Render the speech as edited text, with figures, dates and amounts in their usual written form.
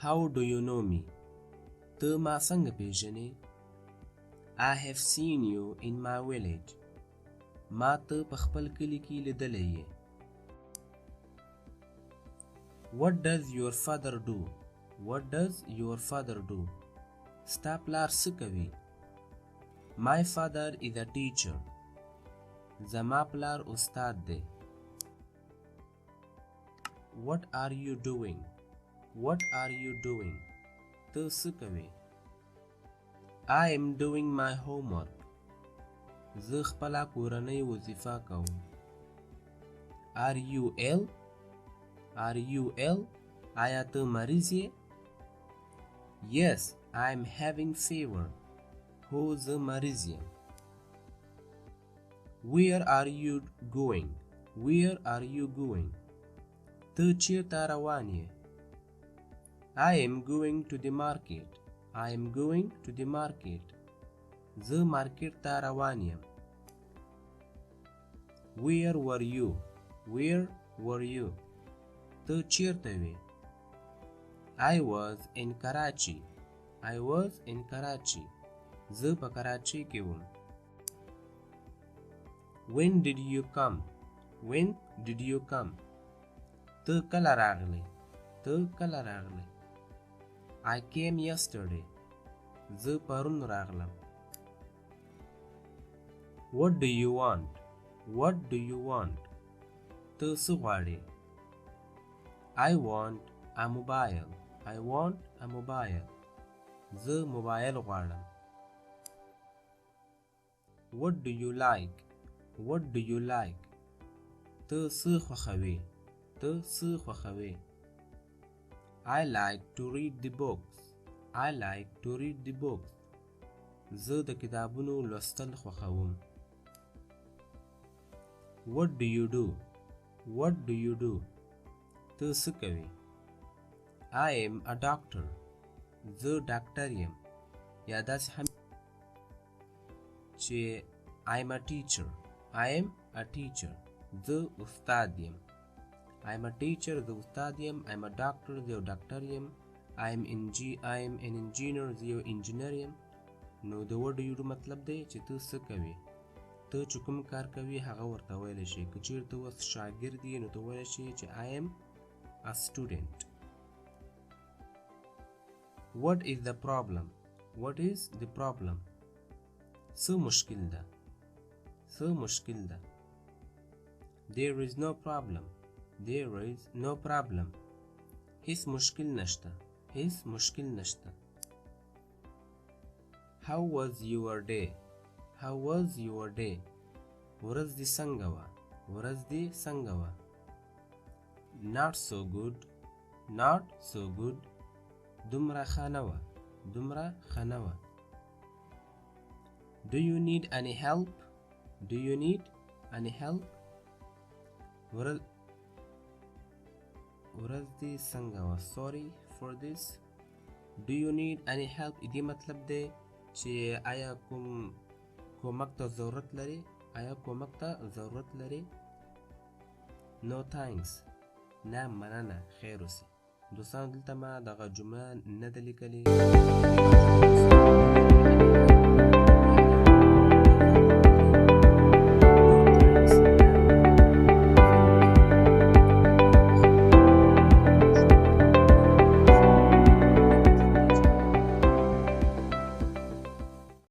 How do you know me? ته ما څنګه پیژنې؟ I have seen you in my village. ما ته په خپل کلی کې لیدلی یې. What does your father do? What does your father do? ستا پلار څه کوي؟ My father is a teacher. زما پلار استاد دی. What are you doing? What are you doing? ته څه کوي؟ I am doing my homework. زه خپله کورنۍ وظیفه کوم. Are you ill? Are you ill? آیا ته مریض یې؟ Yes, I am having fever. هو زه مریض یم. Where are you going? Where are you going? ته چیرته روان یې؟ I am going to the market. I am going to the market. زه مارکیټ ته روان یم. Where were you? Where were you? ته چیرته وې؟ I was in Karachi. I was in Karachi. زه په کراچۍ کې وم. When did you come? When did you come? ته کله راغلی؟ ته کله راغلی؟ I came yesterday. زه پرون راغلم. What do you want? What do you want? ته څه غواړې؟ I want a mobile. I want a mobile. زه موبایل غواړم. What do you like? What do you like? ته څه خوښوې؟ ته څه خوښوې؟ I like to read the books. I like to read the books. زه د کتابونو لوستل خوښوم. What do you do? What do you do? ته څه کوې؟ I am a doctor. زه ډاکټر یم. یا داسې هم چې I am a teacher. I am a teacher. زه استاد یم. I am a teacher. زه استاد یم. I am a doctor. زه یو ډاکټر یم. I am an engineer. زه یو انجینر یم. نو د what do you do مطلب دی چې ته څه کوې. ته چې کوم کار کوي هغه ورته ویلی شي. که چېرته اوس شاګرد یې نو ته ویلی شي چې I am a student. What is the problem? What is the problem? څه مشکل ده؟ څه مشکل ده؟ There is no problem. There is no problem. هیڅ مشکل نشته. هیڅ مشکل نشته. How was your day? How was your day? ورځ دې څنګه وه؟ ورځ دې څنګه وه؟ Not so good. Not so good. دومره ښه نه وه. دومره ښه نه وه. Do you need any help? Do you need any help? ورځ دې څنګه وه. Sorry for this. Do you need any help? دې مطلب دی چې آیا کومک ته ضرورت لري؟ آیا کومک ته ضرورت لري؟ No thanks. نه مننه. خیر اوسې. دوستان دلته ما دغه جمله نه ده لیکلې.